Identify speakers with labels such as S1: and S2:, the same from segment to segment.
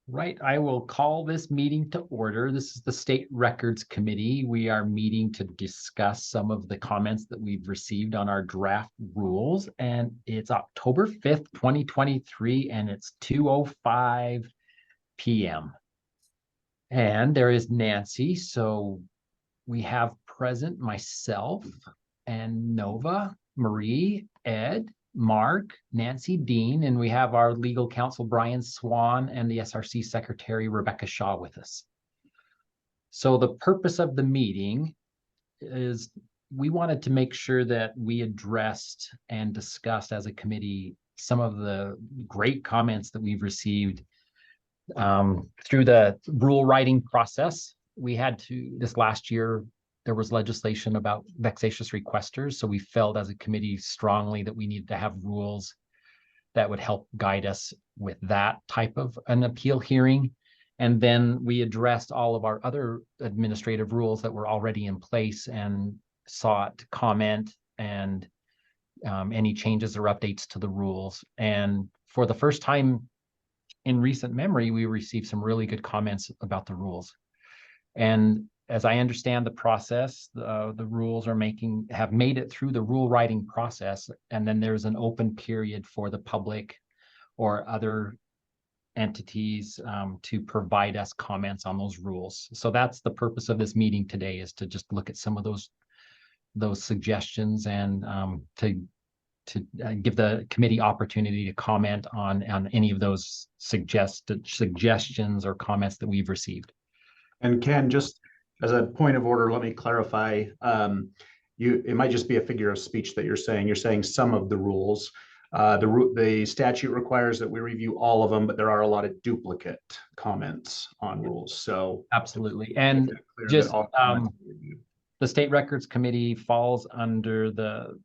S1: Right, I will call this meeting to order. This is the State Records Committee. We are meeting to discuss some of the comments that we've received on our draft rules. And it's October 5th, 2023, and it's 2:05 p.m. And there is Nancy. So we have present myself and Nova, Marie, Ed, Mark, Nancy Dean, and we have our legal counsel, Brian Swan, and the SRC secretary, Rebecca Shaw, with us. So the purpose of the meeting is we wanted to make sure that we addressed and discussed as a committee some of the great comments that we've received through the rule writing process. We had to, this last year, there was legislation about vexatious requesters. So we felt as a committee strongly that we needed to have rules that would help guide us with that type of an appeal hearing. And then we addressed all of our other administrative rules that were already in place and sought comment and any changes or updates to the rules. And for the first time in recent memory, we received some really good comments about the rules. And as I understand the process, the rules have made it through the rule writing process, and then there's an open period for the public or other entities to provide us comments on those rules. So that's the purpose of this meeting today, is to just look at some of those suggestions and to give the committee opportunity to comment on any of those suggestions or comments that we've received.
S2: And Ken, just as a point of order, let me clarify. It might just be a figure of speech that you're saying. You're saying some of the rules. The statute requires that we review all of them, but there are a lot of duplicate comments on rules. So
S1: absolutely, and just the State Records Committee falls under the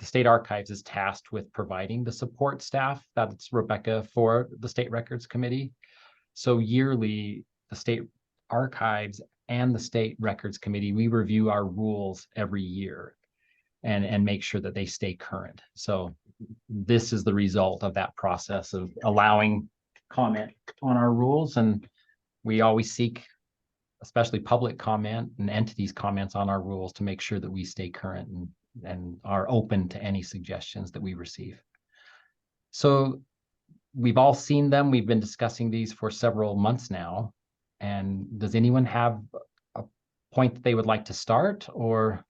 S1: State Archives is tasked with providing the support staff. That's Rebecca for the State Records Committee. So yearly, the State Archives and the State Records Committee, we review our rules every year and make sure that they stay current. So this is the result of that process of allowing comment on our rules. And we always seek, especially public comment and entities' comments on our rules, to make sure that we stay current and are open to any suggestions that we receive. So we've all seen them. We've been discussing these for several months now. And does anyone have a point that they would like to start or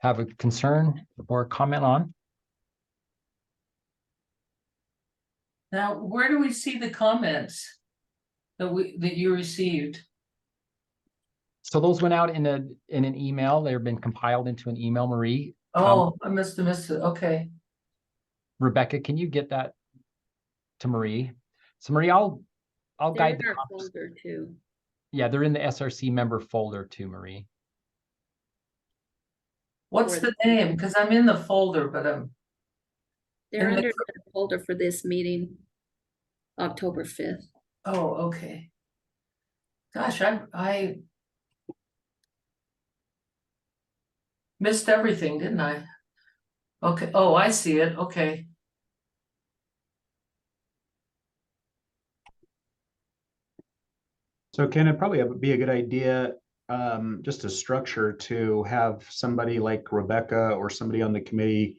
S1: have a concern or comment on?
S3: Now, where do we see the comments that you received?
S1: So those went out in an email. They've been compiled into an email, Marie.
S3: Oh, I must have missed it. Okay.
S1: Rebecca, can you get that to Marie? So Marie, I'll guide the
S4: folder too.
S1: Yeah, they're in the SRC member folder too, Marie.
S3: What's the name? Because I'm in the folder, but
S4: they're under the folder for this meeting, October 5th.
S3: Oh, okay. Gosh, I missed everything, didn't I? Okay. Oh, I see it. Okay.
S2: So Ken, it'd probably be a good idea, just a structure to have somebody like Rebecca or somebody on the committee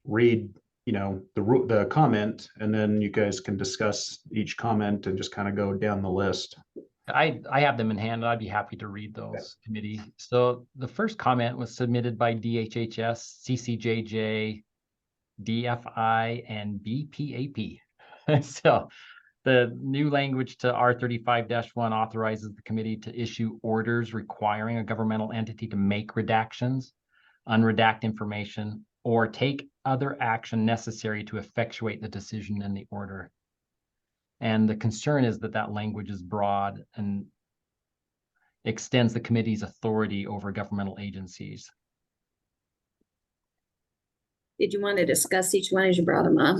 S2: read, the comment, and then you guys can discuss each comment and just kind of go down the list.
S1: I have them in hand. I'd be happy to read those, committee. So the first comment was submitted by DHHS, CCJJ, DFI, and BPAP. So the new language to R35-1 authorizes the committee to issue orders requiring a governmental entity to make redactions, unredact information, or take other action necessary to effectuate the decision in the order. And the concern is that that language is broad and extends the committee's authority over governmental agencies.
S4: Did you want to discuss each one as you brought them up?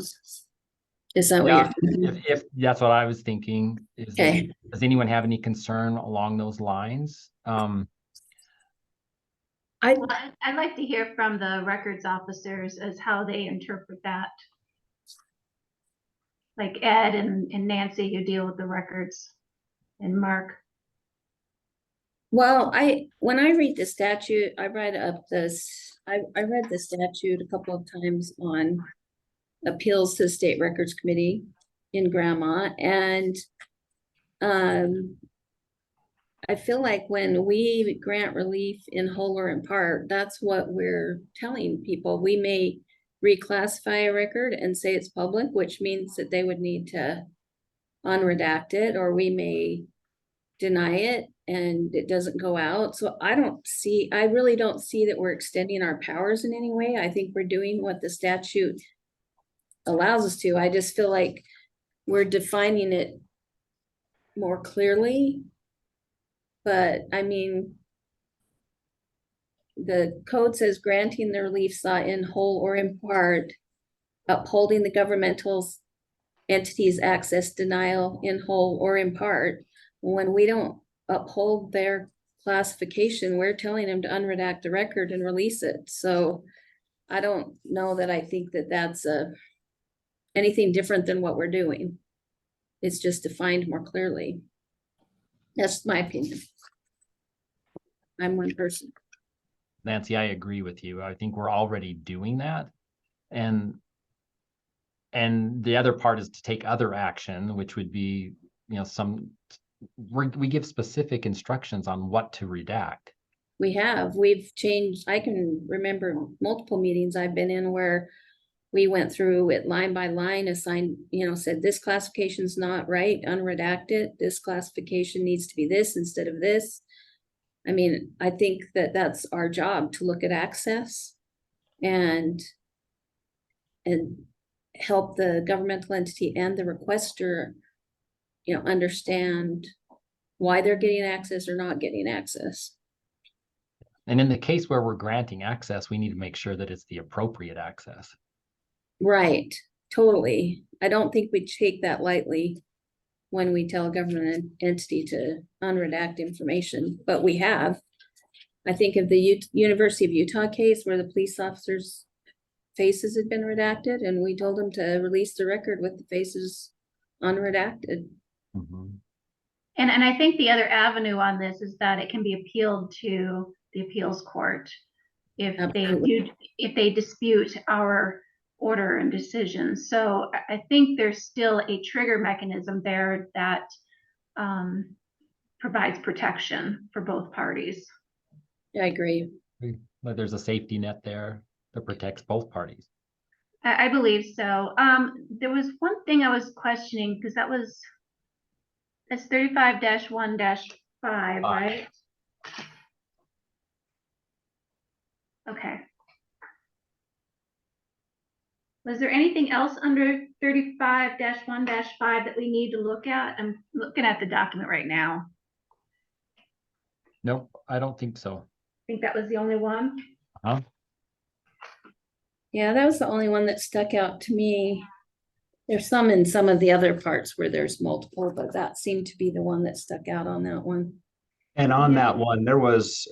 S4: Is that what you're thinking?
S1: If that's what I was thinking.
S4: Okay.
S1: Does anyone have any concern along those lines?
S5: I'd like to hear from the records officers as how they interpret that. like Ed and Nancy who deal with the records, and Mark.
S4: Well, when I read the statute, I read the statute a couple of times on appeals to the State Records Committee in Grandma, and I feel like when we grant relief in whole or in part, that's what we're telling people. We may reclassify a record and say it's public, which means that they would need to unredact it, or we may deny it and it doesn't go out. So I really don't see that we're extending our powers in any way. I think we're doing what the statute allows us to. I just feel like we're defining it more clearly. But I mean, the code says granting the relief sought in whole or in part, upholding the governmental entity's access denial in whole or in part. When we don't uphold their classification, we're telling them to unredact the record and release it. So I don't know that I think that that's anything different than what we're doing. It's just defined more clearly. That's my opinion. I'm one person.
S1: Nancy, I agree with you. I think we're already doing that. And the other part is to take other action, which would be, we give specific instructions on what to redact.
S4: We've changed, I can remember multiple meetings I've been in where we went through it line by line, assigned, said this classification's not right, unredact it. This classification needs to be this instead of this. I mean, I think that that's our job, to look at access and help the governmental entity and the requester, understand why they're getting access or not getting access.
S1: And in the case where we're granting access, we need to make sure that it's the appropriate access.
S4: Right, totally. I don't think we take that lightly when we tell a government entity to unredact information, but we have. I think of the University of Utah case where the police officers' faces had been redacted, and we told them to release the record with the faces unredacted.
S1: Mm-hmm.
S5: And I think the other avenue on this is that it can be appealed to the appeals court if they dispute our order and decision. So I think there's still a trigger mechanism there that provides protection for both parties.
S4: I agree.
S5: But
S1: there's a safety net there that protects both parties.
S5: I believe so. There was one thing I was questioning, because that's 35-1-5, right? Okay. Was there anything else under 35-1-5 that we need to look at? I'm looking at the document right now.
S1: Nope, I don't think so.
S5: I think that was the only one.
S1: Huh?
S4: Yeah, that was the only one that stuck out to me. There's some in some of the other parts where there's multiple, but that seemed to be the one that stuck out on that one.
S2: And on that one, there was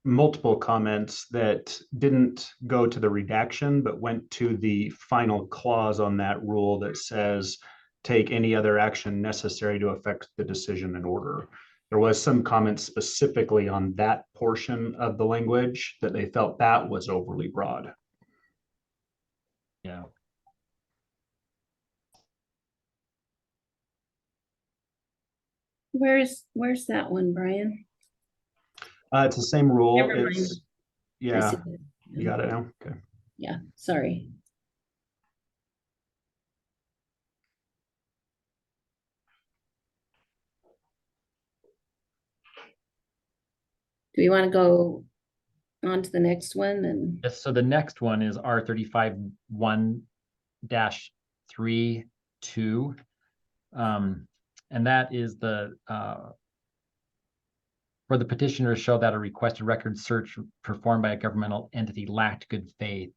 S2: multiple comments that didn't go to the redaction, but went to the final clause on that rule that says, take any other action necessary to affect the decision and order. There was some comments specifically on that portion of the language that they felt that was overly broad.
S1: Yeah.
S4: Where's that one, Brian?
S2: It's the same rule.
S4: Never mind.
S2: It's, yeah, you got it now. Okay.
S4: Yeah, sorry. Do we want to go on to the next one? And
S1: Yes, so the next one is R35-1-3-2. And that is for the petitioner to show that a requested record search performed by a governmental entity lacked good faith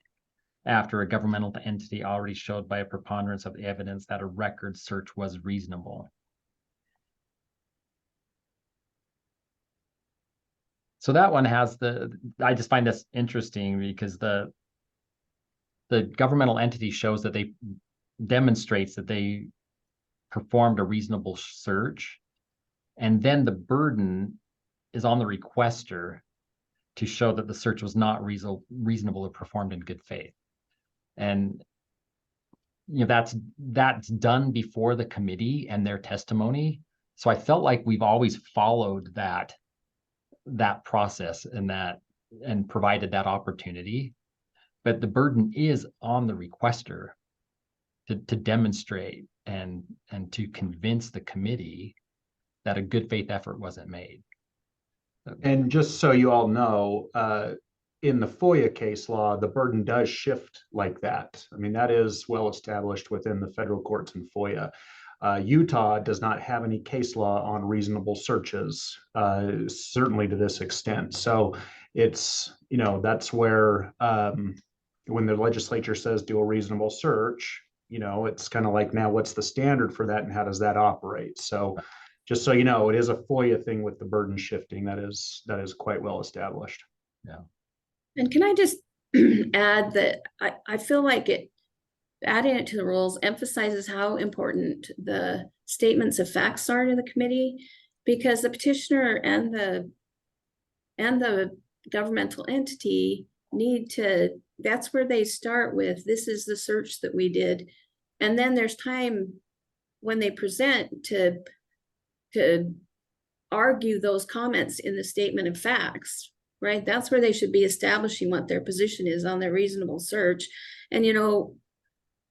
S1: after a governmental entity already showed by a preponderance of the evidence that a record search was reasonable. So that one has I just find this interesting because the governmental entity shows that demonstrates that they performed a reasonable search. And then the burden is on the requester to show that the search was not reasonable or performed in good faith. And that's done before the committee and their testimony. So I felt like we've always followed that process and provided that opportunity. But the burden is on the requester to demonstrate and to convince the committee that a good faith effort wasn't made.
S2: And just so you all know, in the FOIA case law, the burden does shift like that. I mean, that is well established within the federal courts and FOIA. Utah does not have any case law on reasonable searches, certainly to this extent. So it's, that's where when the legislature says do a reasonable search, it's kind of like, now what's the standard for that and how does that operate? So just so you know, it is a FOIA thing with the burden shifting that is quite well established.
S1: Yeah.
S4: And can I just add that I feel like adding it to the rules emphasizes how important the statements of facts are to the committee, because the petitioner and the governmental entity that's where they start with, this is the search that we did. And then there's time when they present to argue those comments in the statement of facts, right? That's where they should be establishing what their position is on their reasonable search. And,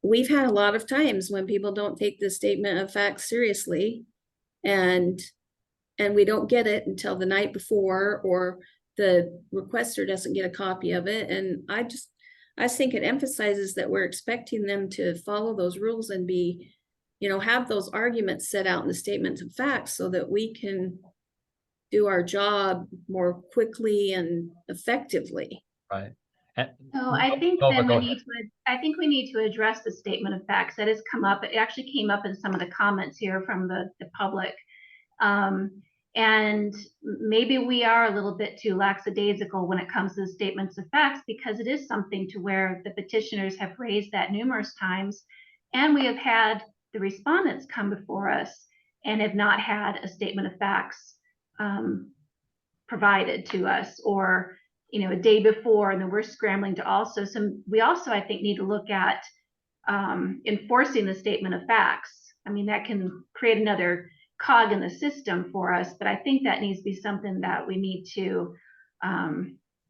S4: we've had a lot of times when people don't take the statement of facts seriously, and we don't get it until the night before, or the requester doesn't get a copy of it. And I think it emphasizes that we're expecting them to follow those rules and be, have those arguments set out in the statements of facts so that we can do our job more quickly and effectively.
S1: Right.
S5: So I think we need to address the statement of facts that has come up. It actually came up in some of the comments here from the public. And maybe we are a little bit too lackadaisical when it comes to the statements of facts, because it is something to where the petitioners have raised that numerous times, and we have had the respondents come before us and have not had a statement of facts provided to us, or a day before, and then we're scrambling to we also, I think, need to look at enforcing the statement of facts. I mean, that can create another cog in the system for us, but I think that needs to be something that we need to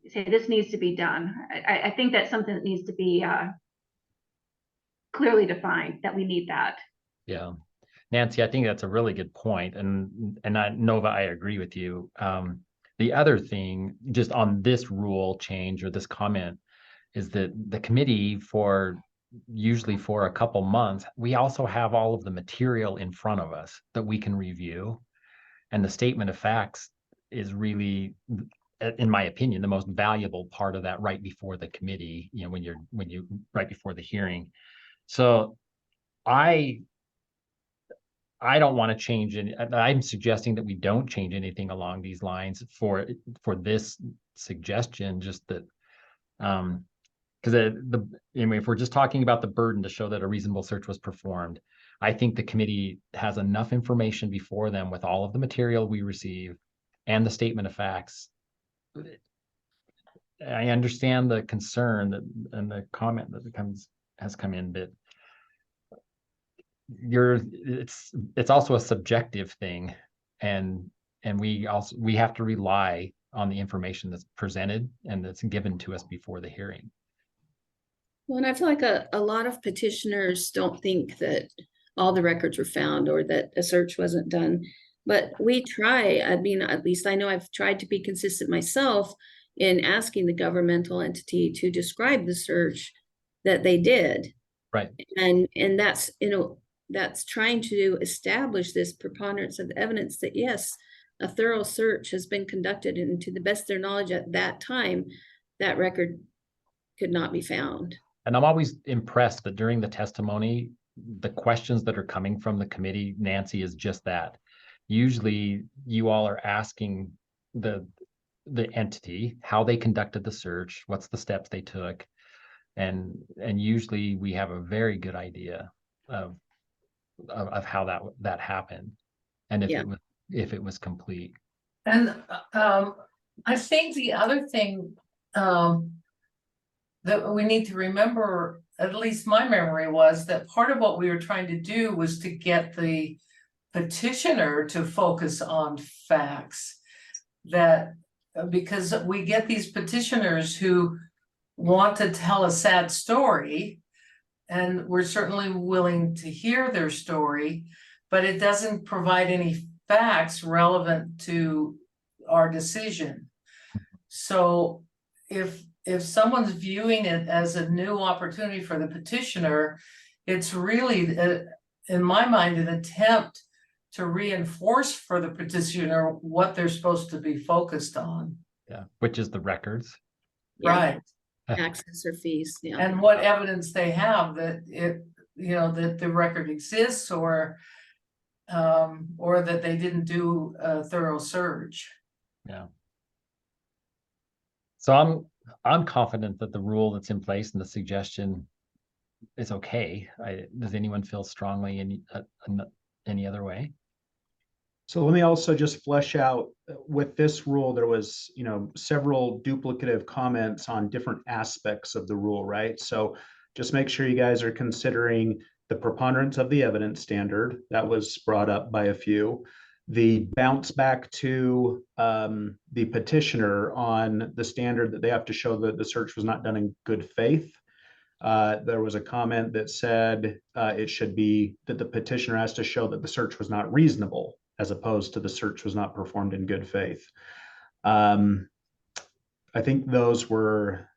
S5: say, this needs to be done. I think that's something that needs to be clearly defined, that we need that.
S1: Yeah. Nancy, I think that's a really good point. And Nova, I agree with you. The other thing just on this rule change or this comment is that the committee usually for a couple months, we also have all of the material in front of us that we can review. And the statement of facts is really, in my opinion, the most valuable part of that right before the committee, when you right before the hearing. So I don't want to change it. I'm suggesting that we don't change anything along these lines for this suggestion, just that, because anyway, if we're just talking about the burden to show that a reasonable search was performed, I think the committee has enough information before them with all of the material we receive and the statement of facts. I understand the concern and the comment that has come in, but it's also a subjective thing, and we have to rely on the information that's presented and that's given to us before the hearing.
S4: Well, and I feel like a lot of petitioners don't think that all the records were found or that a search wasn't done, but we try. I mean, at least I know I've tried to be consistent myself in asking the governmental entity to describe the search that they did.
S1: Right.
S4: And that's, that's trying to establish this preponderance of evidence that, yes, a thorough search has been conducted, and to the best of their knowledge at that time, that record could not be found.
S1: And I'm always impressed that during the testimony, the questions that are coming from the committee, Nancy, is just that. Usually you all are asking the entity how they conducted the search, what's the steps they took. And usually we have a very good idea of how that happened, and
S4: Yeah.
S1: if it was complete.
S3: And I think the other thing that we need to remember, at least my memory was that part of what we were trying to do was to get the petitioner to focus on facts. That because we get these petitioners who want to tell a sad story, and we're certainly willing to hear their story, but it doesn't provide any facts relevant to our decision. So if someone's viewing it as a new opportunity for the petitioner, it's really, in my mind, an attempt to reinforce for the petitioner what they're supposed to be focused on.
S1: Yeah, which is the records.
S4: Yeah.
S3: Right.
S4: Access or fees, yeah.
S3: And what evidence they have that that the record exists, or that they didn't do a thorough search.
S1: Yeah. So I'm confident that the rule that's in place and the suggestion is okay. Does anyone feel strongly in any other way?
S2: So let me also just flesh out with this rule, there was, several duplicative comments on different aspects of the rule, right? So just make sure you guys are considering the preponderance of the evidence standard that was brought up by a few, the bounce back to the petitioner on the standard that they have to show that the search was not done in good faith. There was a comment that said it should be that the petitioner has to show that the search was not reasonable, as opposed to the search was not performed in good faith. I think those were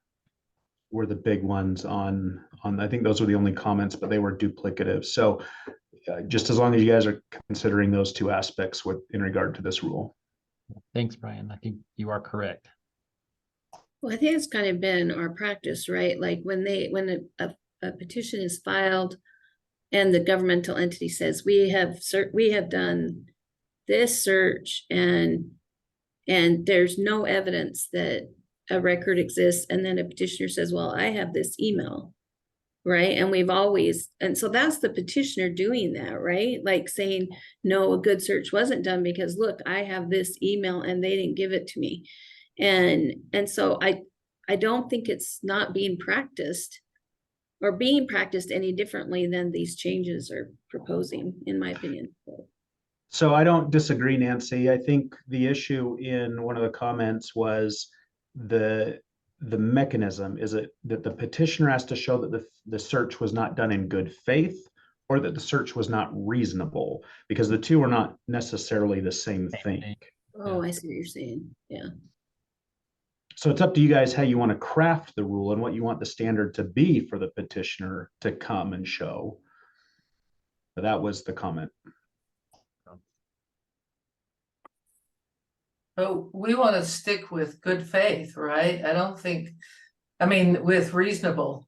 S2: the big ones on, I think those were the only comments, but they were duplicative. So just as long as you guys are considering those two aspects in regard to this rule.
S1: Thanks, Brian. I think you are correct.
S4: Well, I think it's kind of been our practice, right? Like when a petition is filed and the governmental entity says, we have done this search and there's no evidence that a record exists. And then a petitioner says, well, I have this email, right? And so that's the petitioner doing that, right? Like saying, no, a good search wasn't done because look, I have this email and they didn't give it to me. And so I don't think it's not being practiced or being practiced any differently than these changes are proposing, in my opinion.
S2: So I don't disagree, Nancy. I think the issue in one of the comments was the mechanism. Is it that the petitioner has to show that the search was not done in good faith, or that the search was not reasonable? Because the two are not necessarily the same thing.
S4: Oh, I see what you're saying. Yeah.
S2: So it's up to you guys how you want to craft the rule and what you want the standard to be for the petitioner to come and show. But that was the comment.
S3: But we want to stick with good faith, right? With reasonable.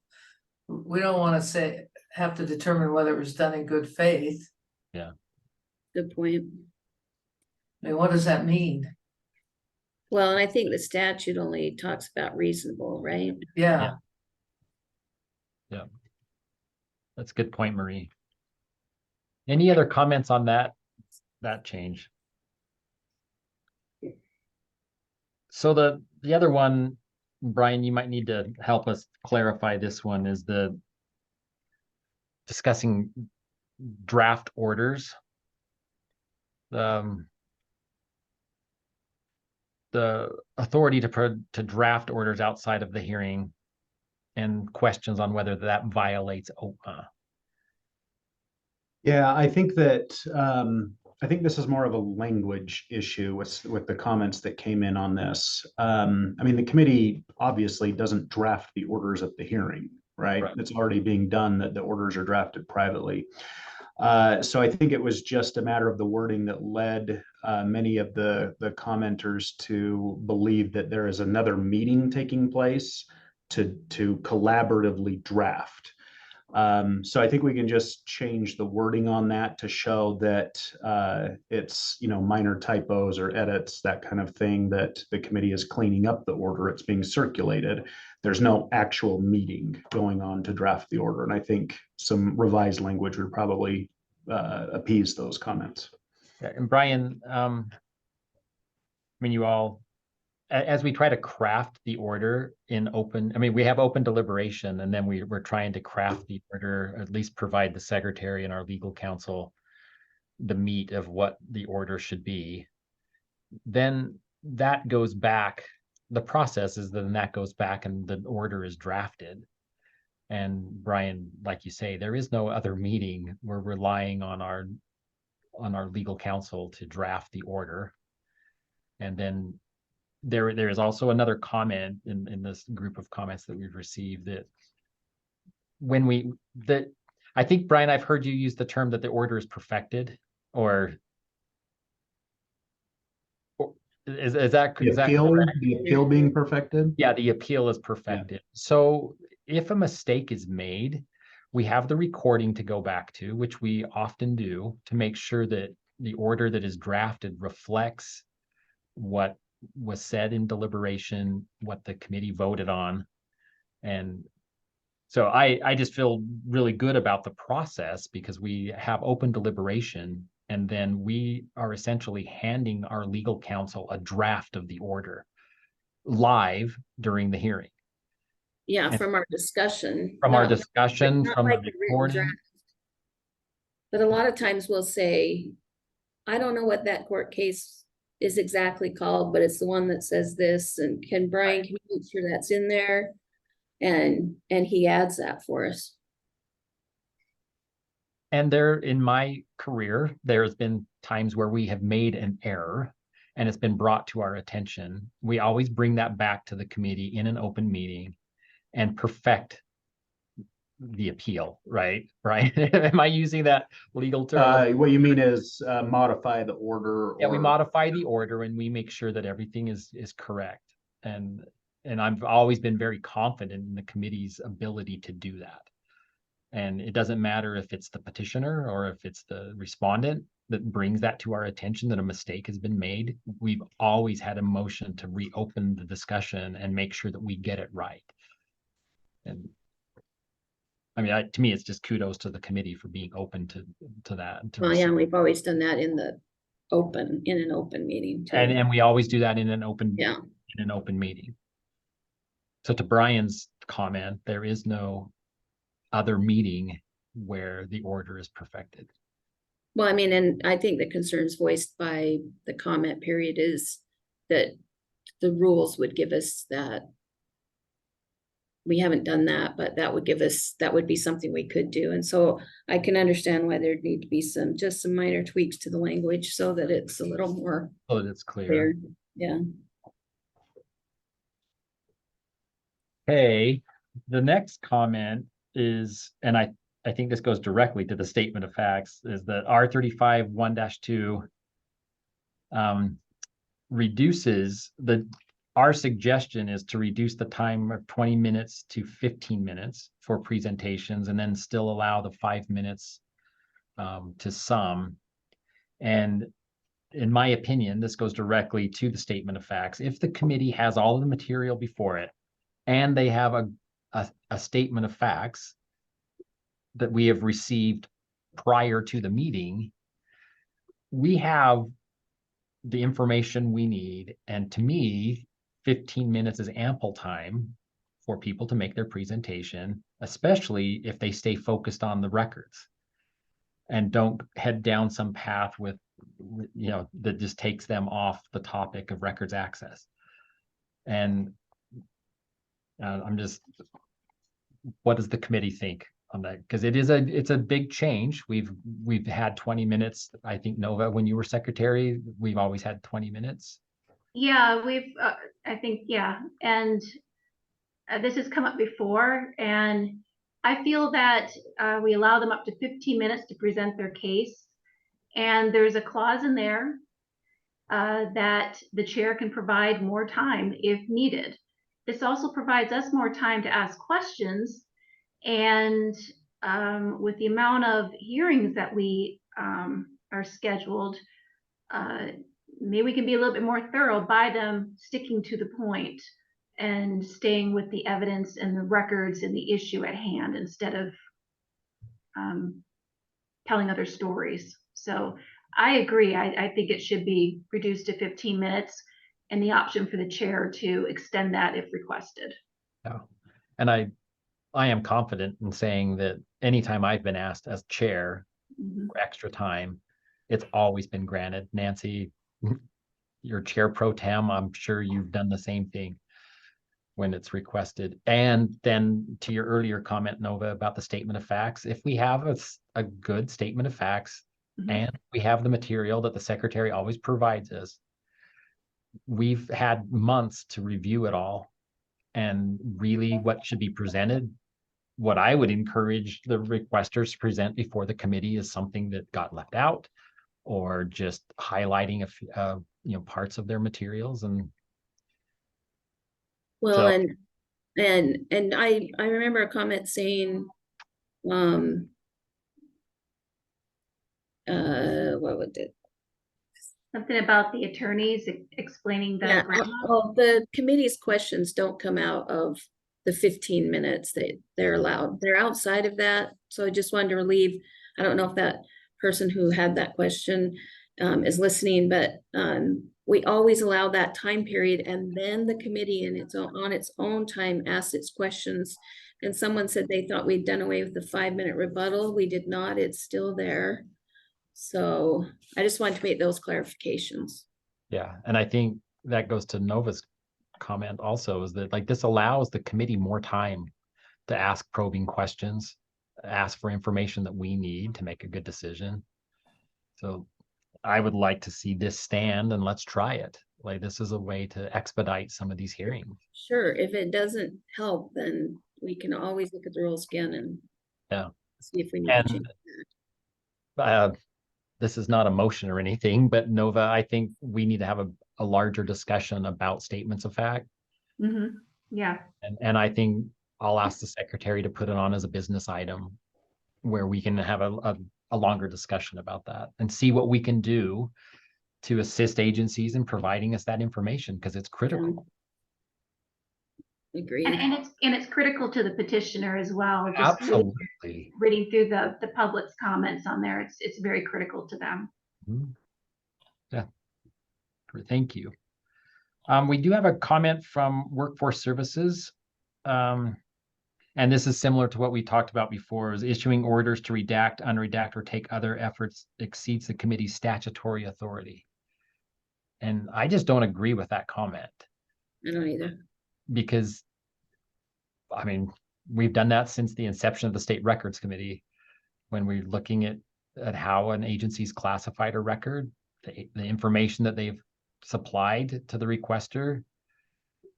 S3: We don't want to have to determine whether it was done in good faith.
S1: Yeah.
S4: Good point.
S3: What does that mean?
S4: Well, and I think the statute only talks about reasonable, right?
S3: Yeah.
S1: Yeah. That's a good point, Marie. Any other comments on that change? So the other one, Brian, you might need to help us clarify this one, is the discussing draft orders. The authority to draft orders outside of the hearing and questions on whether that violates OPA.
S2: Yeah, I think that I think this is more of a language issue with the comments that came in on this. The committee obviously doesn't draft the orders at the hearing, right? It's already being done that the orders are drafted privately. So I think it was just a matter of the wording that led many of the commenters to believe that there is another meeting taking place to collaboratively draft. So I think we can just change the wording on that to show that it's, minor typos or edits, that kind of thing, that the committee is cleaning up the order it's being circulated, there's no actual meeting going on to draft the order. And I think some revised language would probably appease those comments.
S1: Yeah, and Brian, I mean, you all, as we try to craft the order in open, I mean, we have open deliberation, and then we're trying to craft the order, at least provide the secretary and our legal counsel the meat of what the order should be. Then that goes back, the process is then that goes back and the order is drafted. And Brian, like you say, there is no other meeting. We're relying on our legal counsel to draft the order. And then there is also another comment in this group of comments that we've received that I think, Brian, I've heard you use the term that the order is perfected, or is that
S2: The appeal being perfected?
S1: Yeah, the appeal is perfected. So if a mistake is made, we have the recording to go back to, which we often do, to make sure that the order that is drafted reflects what was said in deliberation, what the committee voted on. And so I just feel really good about the process because we have open deliberation, and then we are essentially handing our legal counsel a draft of the order live during the hearing.
S4: Yeah,
S1: And
S4: from our discussion.
S1: From our
S4: not-
S1: discussion,
S4: not
S1: from
S4: like
S1: the
S4: a written
S1: recording.
S4: draft. But a lot of times we'll say, I don't know what that court case is exactly called, but it's the one that says this, and can you make sure that's in there? And he adds that for us.
S1: And there, in my career, there's been times where we have made an error and it's been brought to our attention. We always bring that back to the committee in an open meeting and perfect the appeal, right? Right? Am I using that legal term?
S2: What you mean is modify the order?
S1: Yeah, we modify the order and we make sure that everything is correct. And I've always been very confident in the committee's ability to do that. And it doesn't matter if it's the petitioner or if it's the respondent that brings that to our attention that a mistake has been made. We've always had a motion to reopen the discussion and make sure that we get it right. And I mean, to me, it's just kudos to the committee for being open to that.
S4: Well, yeah, and we've always done that in an open meeting too.
S1: And we always do that in an open meeting. So to Brian's comment, there is no other meeting where the order is perfected.
S4: Well, I mean, and I think the concerns voiced by the comment period is that the rules would give us that. We haven't done that, but that would be something we could do. And so I can understand why there'd need to be just some minor tweaks to the language so that it's a little more
S1: So that it's clear.
S4: Yeah.
S1: Okay, the next comment is, and I think this goes directly to the statement of facts, is that R35 1-2 reduces our suggestion is to reduce the time of 20 minutes to 15 minutes for presentations and then still allow the 5 minutes to some. And in my opinion, this goes directly to the statement of facts. If the committee has all of the material before it and they have a statement of facts that we have received prior to the meeting, we have the information we need. And to me, 15 minutes is ample time for people to make their presentation, especially if they stay focused on the records and don't head down some path with, that just takes them off the topic of records access. And what does the committee think on that? Because it's a big change. We've had 20 minutes. I think, Nova, when you were secretary, we've always had 20 minutes.
S5: Yeah, I think, yeah. And this has come up before, and I feel that we allow them up to 15 minutes to present their case. And there's a clause in there that the chair can provide more time if needed. This also provides us more time to ask questions. And with the amount of hearings that we are scheduled, maybe we can be a little bit more thorough by them sticking to the point and staying with the evidence and the records and the issue at hand instead of telling other stories. So I agree. I think it should be reduced to 15 minutes and the option for the chair to extend that if requested.
S1: Yeah. And I am confident in saying that anytime I've been asked as chair for extra time, it's always been granted. Nancy, your chair pro tem, I'm sure you've done the same thing when it's requested. And then to your earlier comment, Nova, about the statement of facts, if we have a good statement of facts and we have the material that the secretary always provides us, we've had months to review it all. And really what should be presented, what I would encourage the requesters to present before the committee is something that got left out or just highlighting parts of their materials. And
S4: Well,
S1: so,
S4: and I remember a comment saying, what was it?
S5: Something about the attorneys explaining the
S4: Yeah,
S5: grant.
S4: the committee's questions don't come out of the 15 minutes that they're allowed. They're outside of that. So I just wanted to relieve, I don't know if that person who had that question is listening, but we always allow that time period, and then the committee on its own time asks its questions. And someone said they thought we'd done away with the 5-minute rebuttal. We did not. It's still there. So I just wanted to make those clarifications.
S1: yeah, and I think that goes to Nova's comment also, is that like this allows the committee more time to ask probing questions, ask for information that we need to make a good decision. So I would like to see this stand, and let's try it. Like this is a way to expedite some of these hearings.
S4: Sure, if it doesn't help, then we can always look at the rules again and see if we need to change
S1: that. This is not a motion or anything, but Nova, I think we need to have a larger discussion about statements of fact.
S5: Yeah.
S1: And I think I'll ask the secretary to put it on as a business item where we can have a longer discussion about that and see what we can do to assist agencies in providing us that information, because it's critical.
S4: Agreed.
S5: And it's critical to the petitioner as well. Just
S1: Absolutely.
S5: reading through the public's comments on there, it's very critical to them.
S1: Yeah. Thank you. We do have a comment from Workforce Services. And this is similar to what we talked about before, is issuing orders to redact, unredact, or take other efforts exceeds the committee's statutory authority. And I just don't agree with that comment.
S4: I don't either.
S1: Because, I mean, we've done that since the inception of the State Records Committee, when we're looking at how an agency's classified a record, the information that they've supplied to the requester,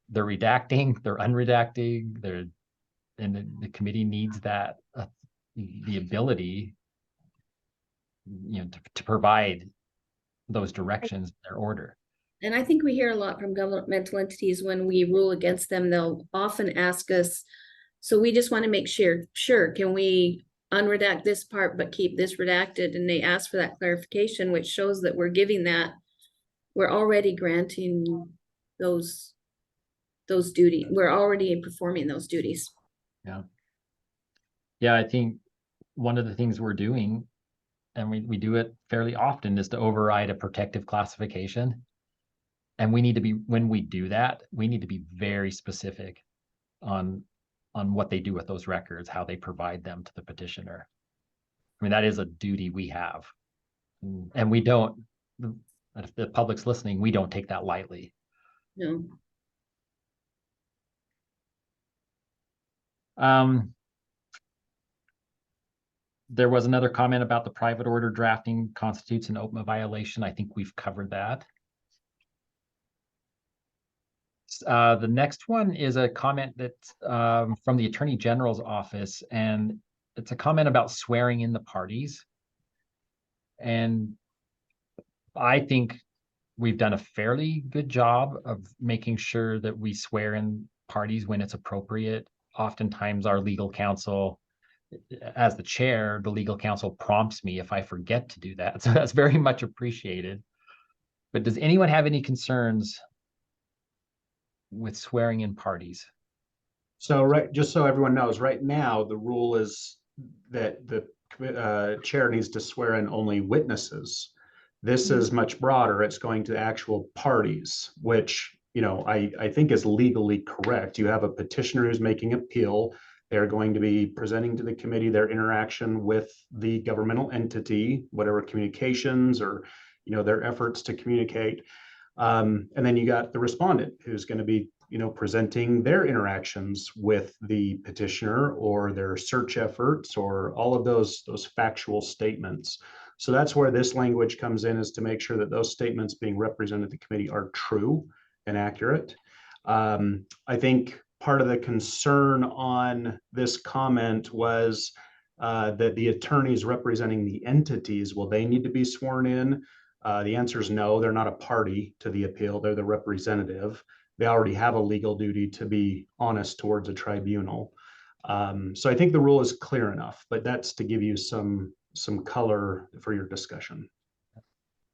S1: they're redacting, they're unredacting, and the committee needs that, the ability, to provide those directions in their order.
S4: And I think we hear a lot from governmental entities when we rule against them. They'll often ask us, so we just want to make sure, can we unredact this part but keep this redacted? And they ask for that clarification, which shows that we're giving that, we're already granting those duties. We're already performing those duties.
S1: Yeah, I think one of the things we're doing, and we do it fairly often, is to override a protective classification. And we need to be, when we do that, we need to be very specific on what they do with those records, how they provide them to the petitioner. I mean, that is a duty we have. And we don't, if the public's listening, we don't take that lightly.
S4: No.
S1: There was another comment about the private order drafting constitutes an OPMA violation. I think we've covered that. The next one is a comment that's from the Attorney General's office, and it's a comment about swearing in the parties. And I think we've done a fairly good job of making sure that we swear in parties when it's appropriate. Oftentimes our legal counsel, as the chair, the legal counsel prompts me if I forget to do that. So that's very much appreciated. But does anyone have any concerns with swearing in parties?
S2: So, right, just so everyone knows, right now, the rule is that the chair needs to swear in only witnesses. This is much broader. It's going to actual parties, which, I think is legally correct. You have a petitioner who's making appeal. They're going to be presenting to the committee their interaction with the governmental entity, whatever communications or, their efforts to communicate. And then you got the respondent who's going to be, presenting their interactions with the petitioner or their search efforts or all of those factual statements. So that's where this language comes in, is to make sure that those statements being represented at the committee are true and accurate. I think part of the concern on this comment was that the attorneys representing the entities, will they need to be sworn in? The answer is no, they're not a party to the appeal, they're the representative. They already have a legal duty to be honest towards a tribunal. So I think the rule is clear enough, but that's to give you some color for your discussion.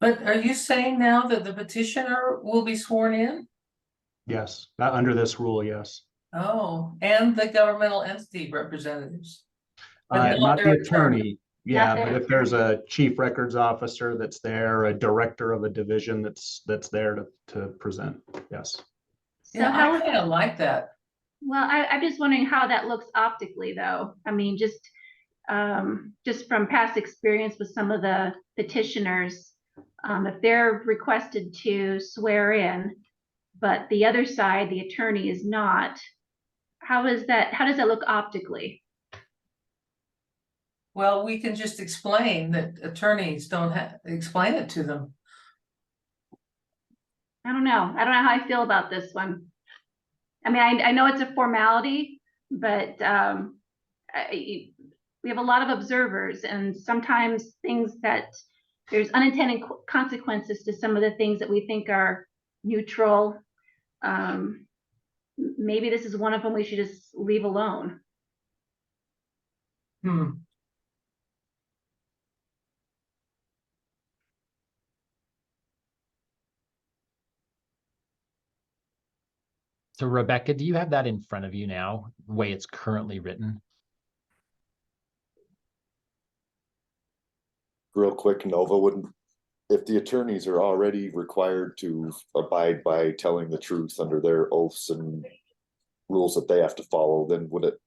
S3: But are you saying now that the petitioner will be sworn in?
S2: Yes, under this rule, yes.
S3: Oh, and the governmental entity representatives? But
S2: Not the
S3: their
S2: attorney. Yeah,
S5: Not
S2: but
S5: the
S2: if there's a chief records officer that's there, a director of a division that's there to present, yes.
S5: So
S3: Yeah,
S5: how,
S3: I kind of like that.
S5: well, I'm just wondering how that looks optically, though. I mean, just from past experience with some of the petitioners, if they're requested to swear in, but the other side, the attorney, is not, how does that look optically?
S3: Well, we can just explain that attorneys don't explain it to them.
S5: I don't know how I feel about this one. I mean, I know it's a formality, but we have a lot of observers, and sometimes there's unintended consequences to some of the things that we think are neutral. Maybe this is one of them we should just leave alone.
S1: So Rebecca, do you have that in front of you now, the way it's currently written?
S6: Real quick, Nova, wouldn't, if the attorneys are already required to abide by telling the truth under their oaths and rules that they have to follow, then would it,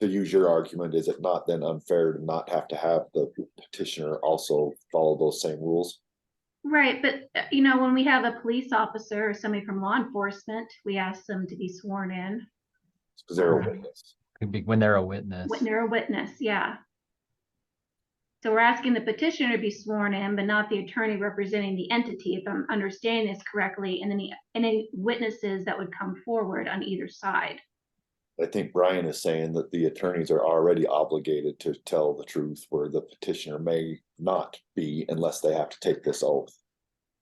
S6: to use your argument, is it not then unfair to not have the petitioner also follow those same rules?
S5: Right, but when we have a police officer or somebody from law enforcement, we ask them to be sworn in.
S6: Because they're a witness.
S1: Could be when they're a witness.
S5: When they're a witness, yeah. So we're asking the petitioner to be sworn in, but not the attorney representing the entity, if I'm understanding this correctly, and then any witnesses that would come forward on either side.
S6: I think Brian is saying that the attorneys are already obligated to tell the truth, where the petitioner may not be unless they have to take this oath.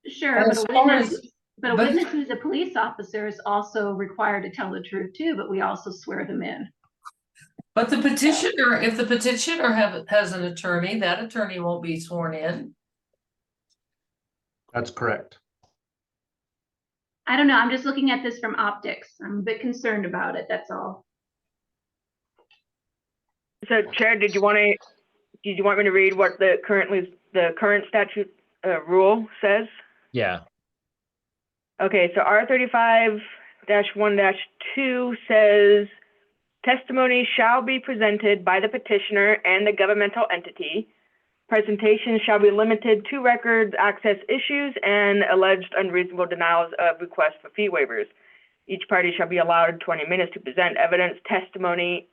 S5: Sure, but a witness who's a police officer is also required to tell the truth too, but we also swear them in.
S3: But the petitioner, if the petitioner has an attorney, that attorney won't be sworn in.
S2: That's correct.
S5: I don't know, I'm just looking at this from optics. I'm a bit concerned about it, that's all.
S7: So, Chair, did you want me to read what the current statute rule says?
S1: Yeah.
S7: Okay, so R35-1-2 says testimony shall be presented by the petitioner and the governmental entity. Presentation shall be limited to records, access issues, and alleged unreasonable denials of requests for fee waivers. Each party shall be allowed 20 minutes to present evidence. Testimony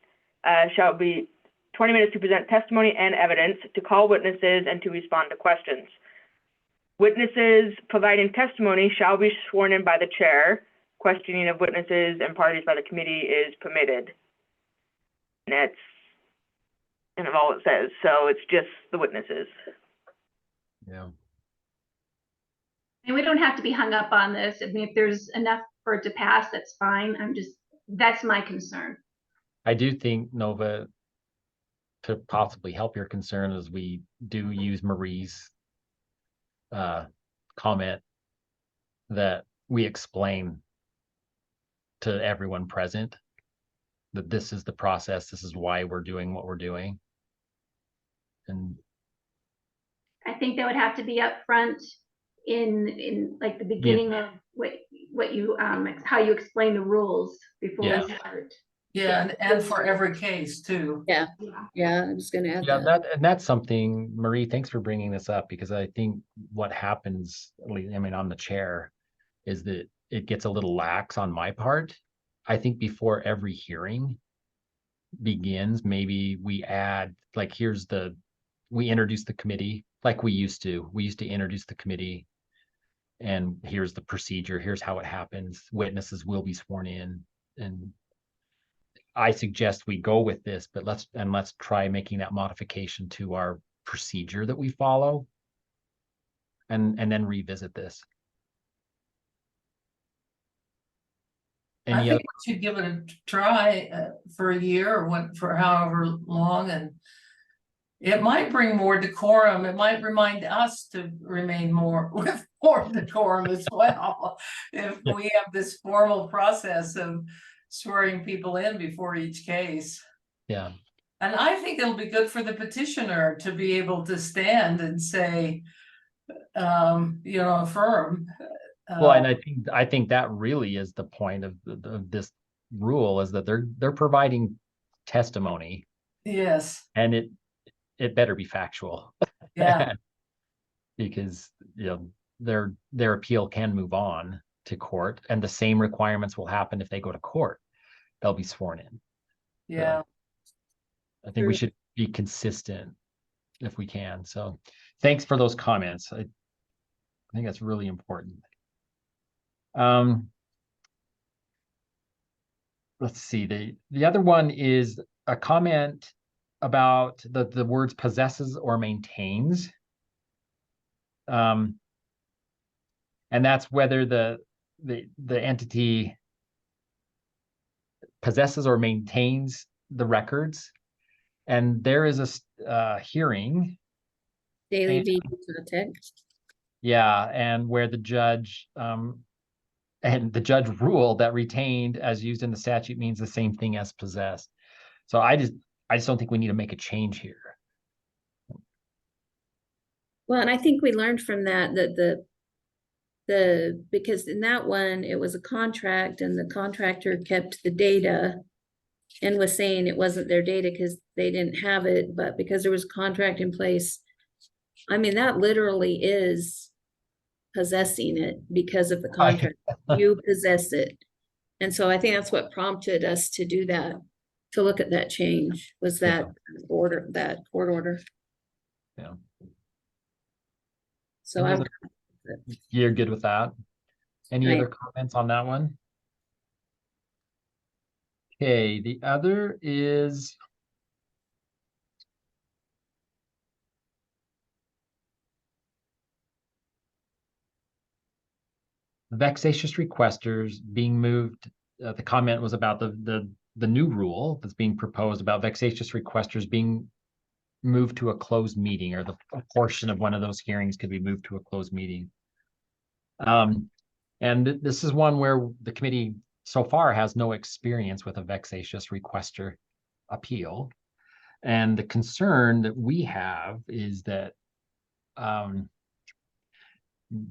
S7: shall be 20 minutes to present testimony and evidence, to call witnesses, and to respond to questions. Witnesses providing testimony shall be sworn in by the chair. Questioning of witnesses and parties by the committee is permitted. And that's kind of all it says. So it's just the witnesses.
S1: Yeah.
S5: And we don't have to be hung up on this. I mean, if there's enough for it to pass, that's fine. That's my concern.
S1: I do think, Nova, to possibly help your concern, as we do use Marie's comment, that we explain to everyone present that this is the process, this is why we're doing what we're doing. And
S5: I think that would have to be upfront in like the beginning of what you, how you explain the rules before we start.
S3: Yeah, and for every case too.
S4: Yeah, I was gonna add
S1: yeah,
S4: that.
S1: that's something, Marie, thanks for bringing this up, because I think what happens, I mean, on the chair, is that it gets a little lax on my part. I think before every hearing begins, maybe we add, like, we introduce the committee like we used to. We used to introduce the committee, and here's the procedure, here's how it happens. Witnesses will be sworn in, and I suggest we go with this, but let's try making that modification to our procedure that we follow, and then revisit this.
S3: I think we should give it a try for a year or for however long, and it might bring more decorum. It might remind us to remain more with more decorum as well. If we have this formal process of swearing people in before each case.
S1: Yeah.
S3: And I think it'll be good for the petitioner to be able to stand and say, affirm.
S1: Well, and I think that really is the point of this rule, is that they're providing testimony.
S3: Yes.
S1: And it better be factual.
S3: Yeah.
S1: Because their appeal can move on to court, and the same requirements will happen if they go to court. They'll be sworn in.
S3: Yeah.
S1: I think we should be consistent if we can. So thanks for those comments. I think that's really important. Let's see, the other one is a comment about the words possesses or maintains. And that's whether the entity possesses or maintains the records. And there is a hearing.
S4: Daily v. text.
S1: Yeah, and where the judge ruled that retained as used in the statute means the same thing as possessed. So I just don't think we need to make a change here.
S4: Well, and I think we learned from that because in that one, it was a contract and the contractor kept the data and was saying it wasn't their data because they didn't have it, but because there was a contract in place. I mean, that literally is possessing it because of the contract. You possess it. And so I think that's what prompted us to do that, to look at that change, was that order, that court order.
S1: Yeah.
S4: So
S1: you're good with that? Any other comments on that one? Okay, the other is vexatious requesters being moved. The comment was about the new rule that's being proposed about vexatious requesters being moved to a closed meeting, or a portion of one of those hearings could be moved to a closed meeting. And this is one where the committee so far has no experience with a vexatious requester appeal. And the concern that we have is that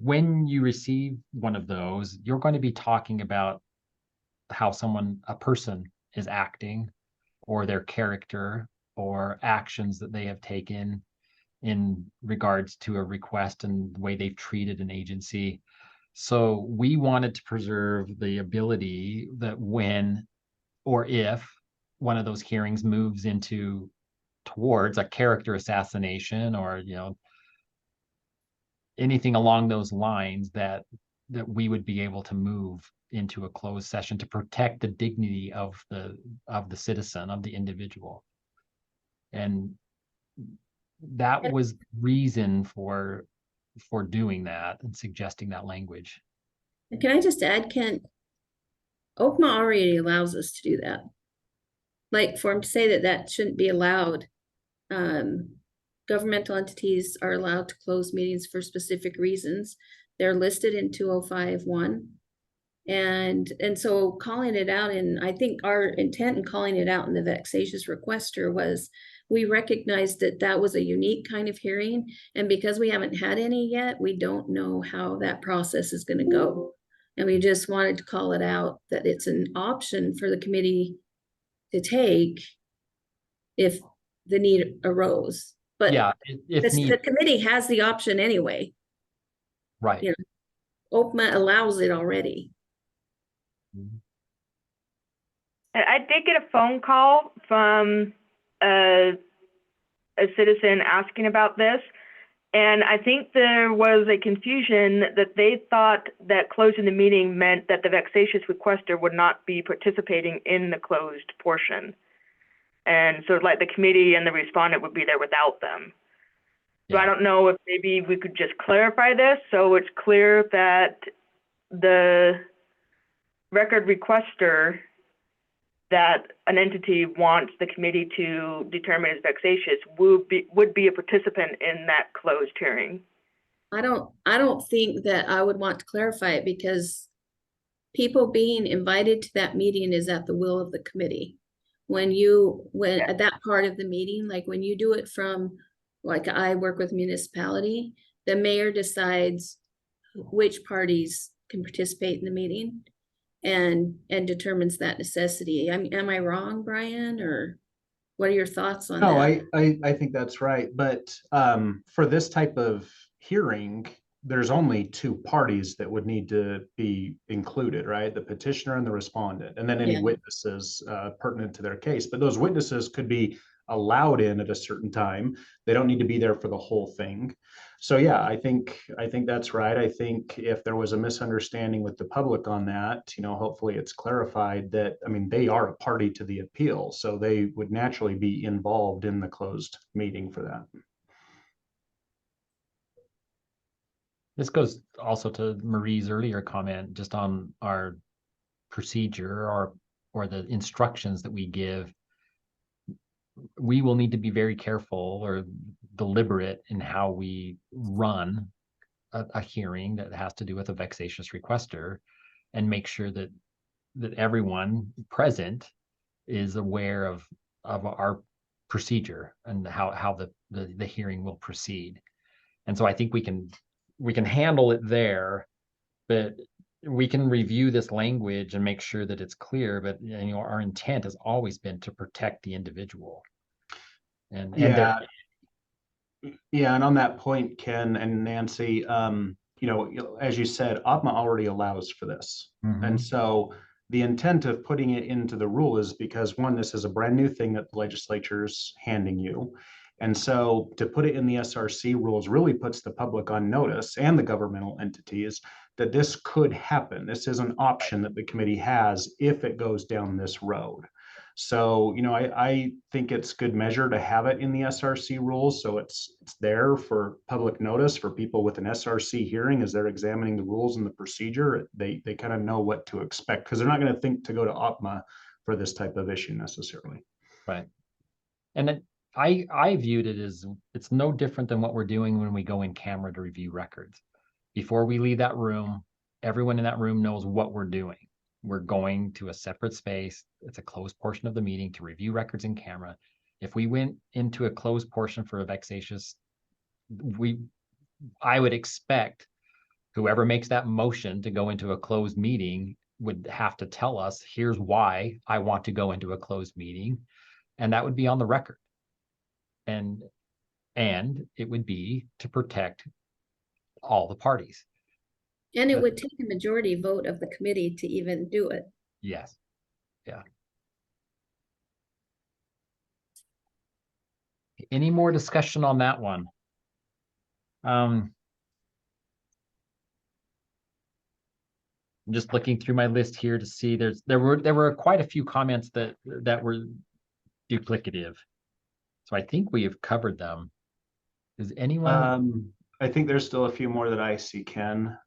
S1: when you receive one of those, you're going to be talking about how a person is acting, or their character, or actions that they have taken in regards to a request and the way they've treated an agency. So we wanted to preserve the ability that when or if one of those hearings moves towards a character assassination, or anything along those lines, that we would be able to move into a closed session to protect the dignity of the citizen, of the individual. And that was the reason for doing that and suggesting that language.
S4: can I just add, Kent, OPMA already allows us to do that. Like, for him to say that shouldn't be allowed. Governmental entities are allowed to close meetings for specific reasons. They're listed in 2051. And so calling it out, and I think our intent in calling it out in the vexatious requester was we recognized that that was a unique kind of hearing. And because we haven't had any yet, we don't know how that process is going to go. And we just wanted to call it out that it's an option for the committee to take if the need arose. But
S1: Yeah, if
S4: the
S1: need,
S4: committee has the option anyway.
S1: right.
S4: You OPMA allows it already.
S7: I did get a phone call from a citizen asking about this. And I think there was a confusion that they thought that closing the meeting meant that the vexatious requester would not be participating in the closed portion. And so like the committee and the respondent would be there without them. So I
S1: Yeah.
S7: don't know if maybe we could just clarify this so it's clear that the record requester that an entity wants the committee to determine is vexatious would be a participant in that closed hearing.
S4: I don't think that I would want to clarify it, because people being invited to that meeting is at the will of the committee. When at that part of the meeting, like when you do it from, like I work with municipality, the mayor decides which parties can participate in the meeting and determines that necessity. Am I wrong, Brian, or what are your thoughts on
S2: No,
S4: that?
S2: I think that's right. But for this type of hearing, there's only two parties that would need to be included, right? The petitioner and the respondent, and then any
S4: Yeah.
S2: witnesses pertinent to their case. But those witnesses could be allowed in at a certain time. They don't need to be there for the whole thing. So yeah, I think that's right. I think if there was a misunderstanding with the public on that, hopefully it's clarified that, I mean, they are a party to the appeal, so they would naturally be involved in the closed meeting for that.
S1: This goes also to Marie's earlier comment just on our procedure or the instructions that we give. We will need to be very careful or deliberate in how we run a hearing that has to do with a vexatious requester, and make sure that everyone present is aware of our procedure and how the hearing will proceed. And so I think we can handle it there, but we can review this language and make sure that it's clear. But our intent has always been to protect the individual. And
S2: Yeah. And on that point, Ken and Nancy, as you said, OPMA already allows for this. And so the intent of putting it into the rule is because, one, this is a brand new thing that the legislature's handing you. And so to put it in the SRC rules really puts the public on notice, and the governmental entities, that this could happen. This is an option that the committee has if it goes down this road. So, I think it's good measure to have it in the SRC rules. So it's there for public notice for people with an SRC hearing as they're examining the rules and the procedure. They kind of know what to expect, because they're not going to think to go to OPMA for this type of issue necessarily.
S1: Right. And then I viewed it as it's no different than what we're doing when we go in camera to review records. Before we leave that room, everyone in that room knows what we're doing. We're going to a separate space. It's a closed portion of the meeting to review records in camera. If we went into a closed portion for a vexatious, I would expect whoever makes that motion to go into a closed meeting would have to tell us, here's why I want to go into a closed meeting. And that would be on the record. And it would be to protect all the parties.
S4: And it would take a majority vote of the committee to even do it.
S1: Yes. Yeah. Any more discussion on that one? I'm just looking through my list here to see there were quite a few comments that were duplicative. So I think we have covered them. Is anyone?
S2: I think there's still a few more that I see, Ken.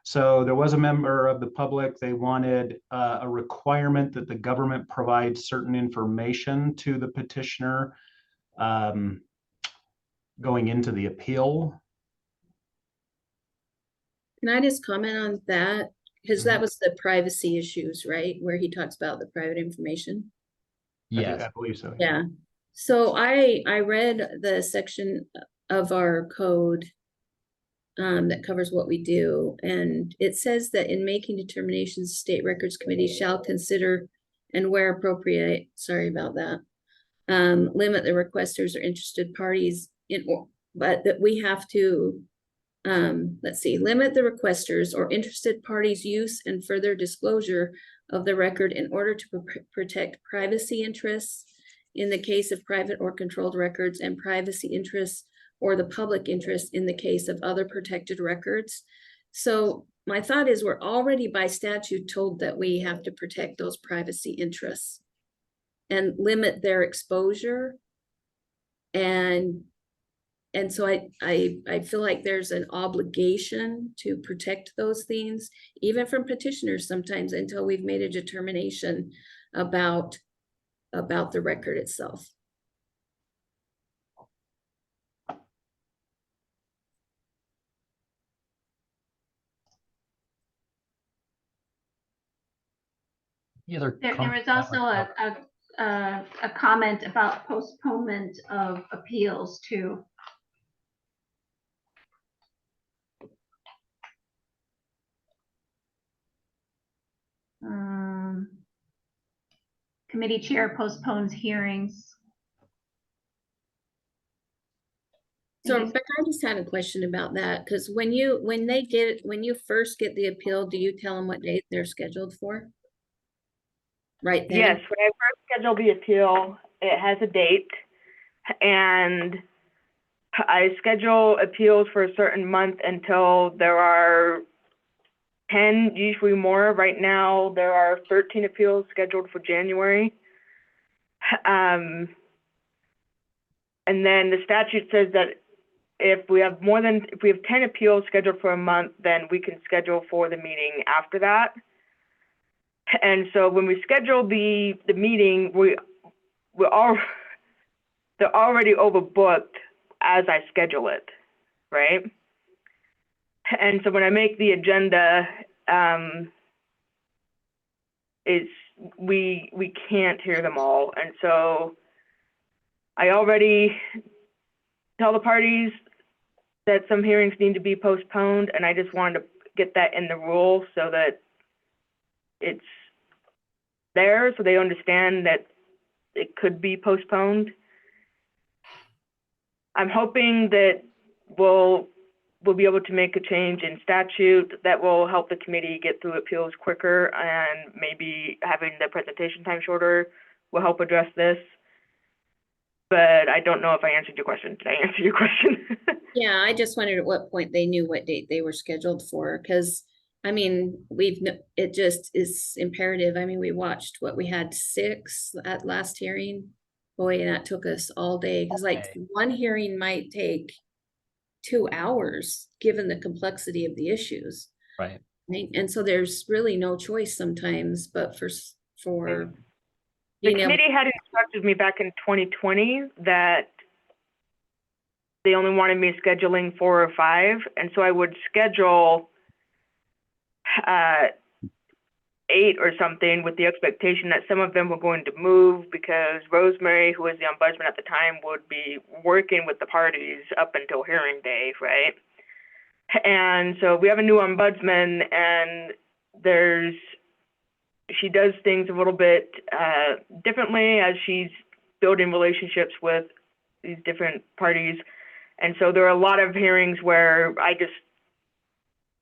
S2: So there was a member of the public, they wanted a requirement that the government provide certain information to the petitioner going into the appeal.
S4: Can I just comment on that? Because that was the privacy issues, right? Where he talks about the private information.
S1: Yes,
S2: I believe so.
S4: Yeah. So I read the section of our code that covers what we do, and it says that in making determinations, State Records Committee shall consider and where appropriate, sorry about that, limit the requesters or interested parties but that we have to let's see, limit the requesters or interested parties' use and further disclosure of the record in order to protect privacy interests in the case of private or controlled records, and privacy interests or the public interest in the case of other protected records. So my thought is we're already by statute told that we have to protect those privacy interests and limit their exposure. And so I feel like there's an obligation to protect those things, even from petitioners sometimes, until we've made a determination about the record itself.
S1: either.
S5: There was also a comment about postponement of appeals too. Committee chair postpones hearings.
S4: So Rebecca, I just had a question about that, because when you first get the appeal, do you tell them what date they're scheduled for? Right then?
S7: Yes, when I first schedule the appeal, it has a date, and I schedule appeals for a certain month until there are 10, usually more. Right now, there are 13 appeals scheduled for January. And then the statute says that if we have 10 appeals scheduled for a month, then we can schedule for the meeting after that. And so when we schedule the meeting, they're already overbooked as I schedule it, right? And so when I make the agenda, we can't hear them all. And so I already tell the parties that some hearings need to be postponed, and I just wanted to get that in the rule so that it's there, so they understand that it could be postponed. I'm hoping that we'll be able to make a change in statute that will help the committee get through appeals quicker, and maybe having the presentation time shorter will help address this. But I don't know if I answered your question. Did I answer your question?
S4: Yeah, I just wondered at what point they knew what date they were scheduled for, because I mean, it just is imperative. I mean, we watched we had 6 at last hearing. Boy, and that took us all day, because like one hearing might take 2 hours given the complexity of the issues.
S1: Right.
S4: And so there's really no choice sometimes, but for
S7: the committee had instructed me back in 2020 that they only wanted me scheduling 4 or 5, and so I would schedule 8 or something with the expectation that some of them were going to move, because Rosemary, who was the ombudsman at the time, would be working with the parties up until hearing day, right? And so we have a new ombudsman, and she does things a little bit differently as she's building relationships with these different parties. And so there are a lot of hearings where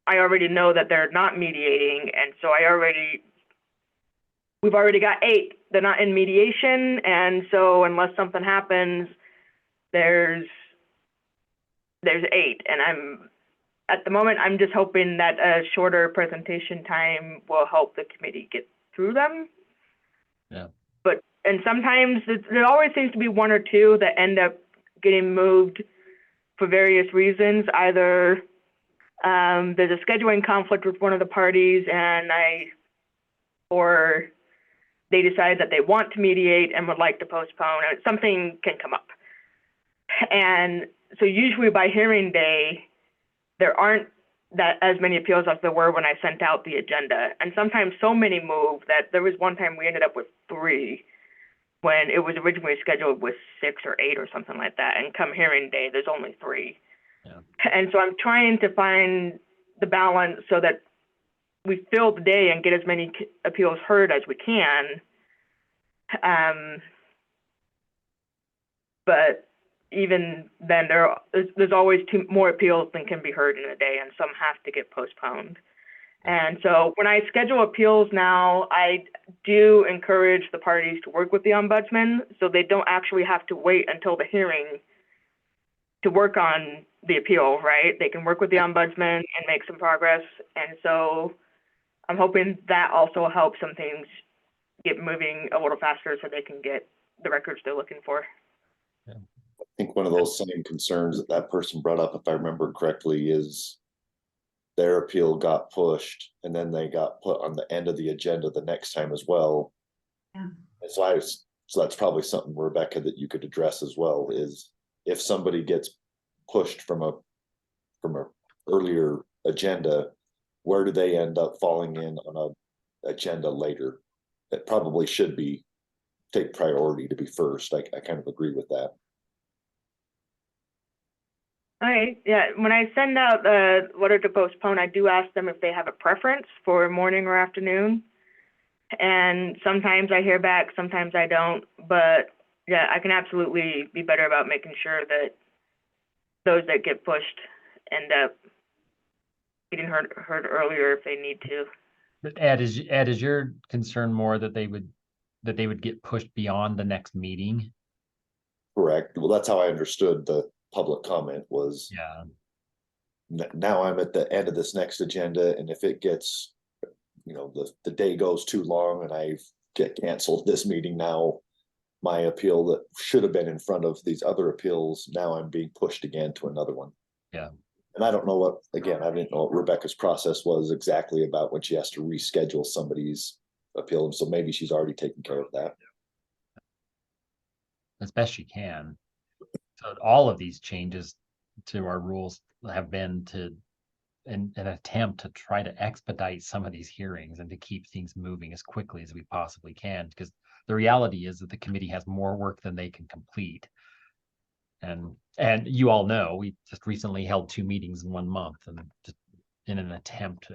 S7: I already know that they're not mediating, and so we've already got 8. They're not in mediation, and so unless something happens, there's 8. And at the moment, I'm just hoping that a shorter presentation time will help the committee get through them.
S1: Yeah.
S7: And sometimes there always seems to be 1 or 2 that end up getting moved for various reasons. Either there's a scheduling conflict with one of the parties, or they decide that they want to mediate and would like to postpone, and something can come up. And so usually by hearing day, there aren't that as many appeals as there were when I sent out the agenda. And sometimes so many move that there was one time we ended up with 3 when it was originally scheduled with 6 or 8 or something like that. And come hearing day, there's only 3.
S1: Yeah.
S7: And so I'm trying to find the balance so that we fill the day and get as many appeals heard as we can. But even then, there's always more appeals than can be heard in a day, and some have to get postponed. And so when I schedule appeals now, I do encourage the parties to work with the ombudsman so they don't actually have to wait until the hearing to work on the appeal, right? They can work with the ombudsman and make some progress. And so I'm hoping that also helps some things get moving a little faster so they can get the records they're looking for.
S6: I think one of those same concerns that that person brought up, if I remember correctly, is their appeal got pushed and then they got put on the end of the agenda the next time as well.
S5: Yeah.
S6: And so that's probably something, Rebecca, that you could address as well, is if somebody gets pushed from a earlier agenda, where do they end up falling in on a agenda later? It probably should be take priority to be first. I kind of agree with that.
S7: All right, yeah, when I send out the letter to postpone, I do ask them if they have a preference for morning or afternoon. And sometimes I hear back, sometimes I don't, but yeah, I can absolutely be better about making sure that those that get pushed end up getting heard earlier if they need to.
S1: But Ed, is your concern more that they would get pushed beyond the next meeting?
S6: Correct. Well, that's how I understood the public comment was.
S1: Yeah.
S6: Now I'm at the end of this next agenda, and if it gets, the day goes too long and I get canceled this meeting, now my appeal that should have been in front of these other appeals, now I'm being pushed again to another one.
S1: Yeah.
S6: And I don't know I didn't know what Rebecca's process was exactly about when she has to reschedule somebody's appeal. And so maybe she's already taken care of that.
S1: As best she can. So all of these changes to our rules have been an attempt to try to expedite some of these hearings and to keep things moving as quickly as we possibly can, because the reality is that the committee has more work than they can complete. And you all know, we just recently held 2 meetings in 1 month, and just in an attempt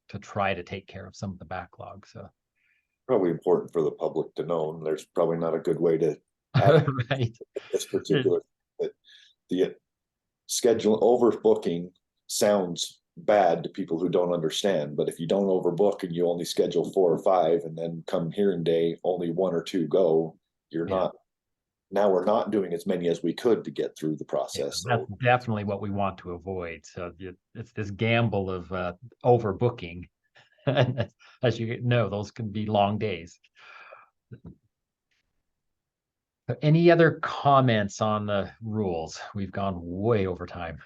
S1: to try to take care of some of the backlog. So
S6: Probably important for the public to know, and there's probably not a good way to
S1: right.
S6: this particular, but the schedule overbooking sounds bad to people who don't understand, but if you don't overbook and you only schedule 4 or 5 and then come hearing day only 1 or 2 go, you're not, now we're not doing as many as we could to get through the process.
S1: That's definitely what we want to avoid. So it's this gamble of overbooking. As you know, those can be long days. Any other comments on the rules? We've gone way over time.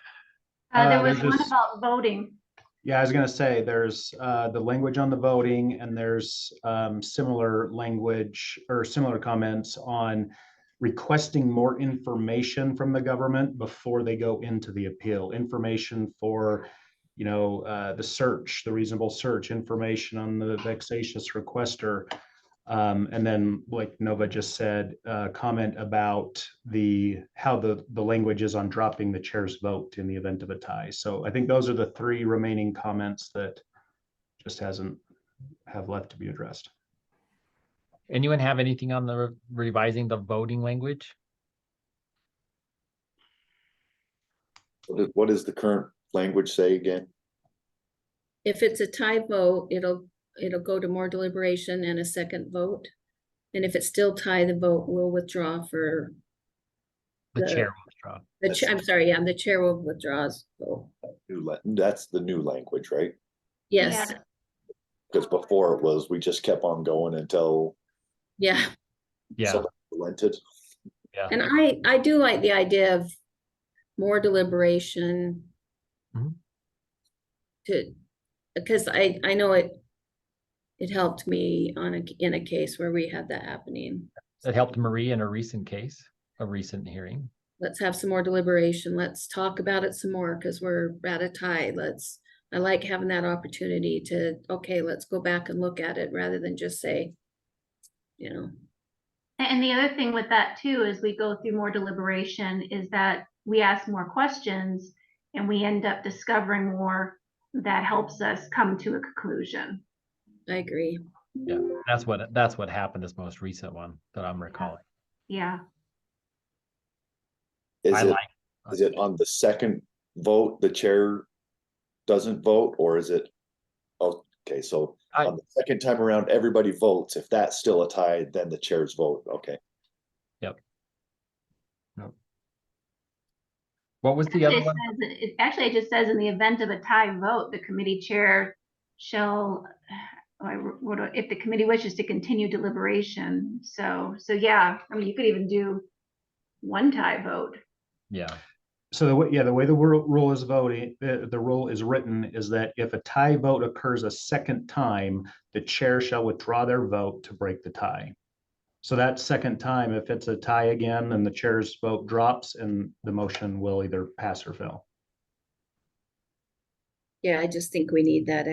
S5: There was
S2: there's
S5: one
S2: just-
S5: about voting.
S2: Yeah, I was gonna say, there's the language on the voting, and there's similar language or similar comments on requesting more information from the government before they go into the appeal. Information for, the search, the reasonable search, information on the vexatious requester. And then, like Nova just said, comment about how the language is on dropping the chair's vote in the event of a tie. So I think those are the 3 remaining comments that just have left to be addressed.
S1: Anyone have anything on the revising the voting language?
S6: What does the current language say again?
S4: If it's a tie vote, it'll go to more deliberation and a second vote. And if it's still tie, the vote will withdraw for
S1: The chair will withdraw.
S4: I'm sorry, the chair will withdraws vote.
S6: That's the new language, right?
S4: Yes,
S6: Because before it was, we just kept on going until
S4: yeah.
S1: Yeah.
S6: somebody relented.
S1: Yeah.
S4: And I do like the idea of more deliberation.
S1: Mhm.
S4: Because I know it helped me in a case where we had that happening.
S1: It helped Marie in a recent case, a recent hearing.
S4: Let's have some more deliberation. Let's talk about it some more because we're at a tie. Let's I like having that opportunity to, okay, let's go back and look at it rather than just say, you know,
S5: And the other thing with that too, is we go through more deliberation, is that we ask more questions and we end up discovering more that helps us come to a conclusion.
S4: I agree.
S1: Yeah, that's what happened this most recent one that I'm recalling.
S5: Yeah.
S6: Is it,
S1: like.
S6: is it on the second vote, the chair doesn't vote, or is it? Okay, so on the second time around, everybody votes. If that's still a tie, then the chairs vote. Okay.
S1: Yep. What was the other one?
S5: Actually, it just says in the event of a tie vote, the committee chair shall, if the committee wishes to continue deliberation. So yeah, I mean, you could even do one tie vote.
S1: Yeah.
S2: So the way the rule is voting, the rule is written is that if a tie vote occurs a second time, the chair shall withdraw their vote to break the tie. So that second time, if it's a tie again, then the chair's vote drops and the motion will either pass or fail.
S4: Yeah, I just think we need that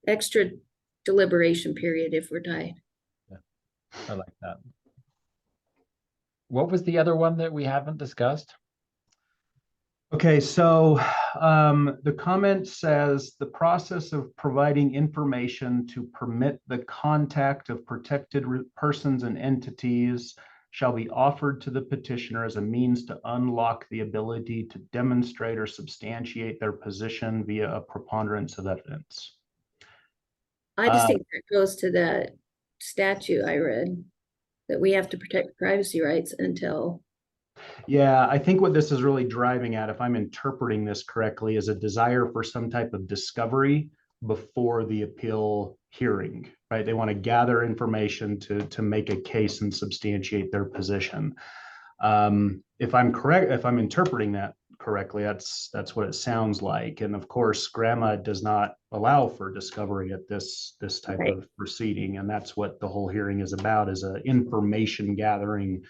S4: extra deliberation period if we're tied.
S1: Yeah, I like that. What was the other one that we haven't discussed?
S2: Okay, so the comment says the process of providing information to permit the contact of protected persons and entities shall be offered to the petitioner as a means to unlock the ability to demonstrate or substantiate their position via a preponderance of evidence.
S4: I just think that goes to that statute I read, that we have to protect privacy rights until.
S2: Yeah, I think what this is really driving at, if I'm interpreting this correctly, is a desire for some type of discovery before the appeal hearing, right? They want to gather information to make a case and substantiate their position. If I'm correct, if I'm interpreting that correctly, that's what it sounds like. And of course, grandma does not allow for discovery at this type
S4: Right.
S2: of proceeding. And that's what the whole hearing is about, is a information gathering,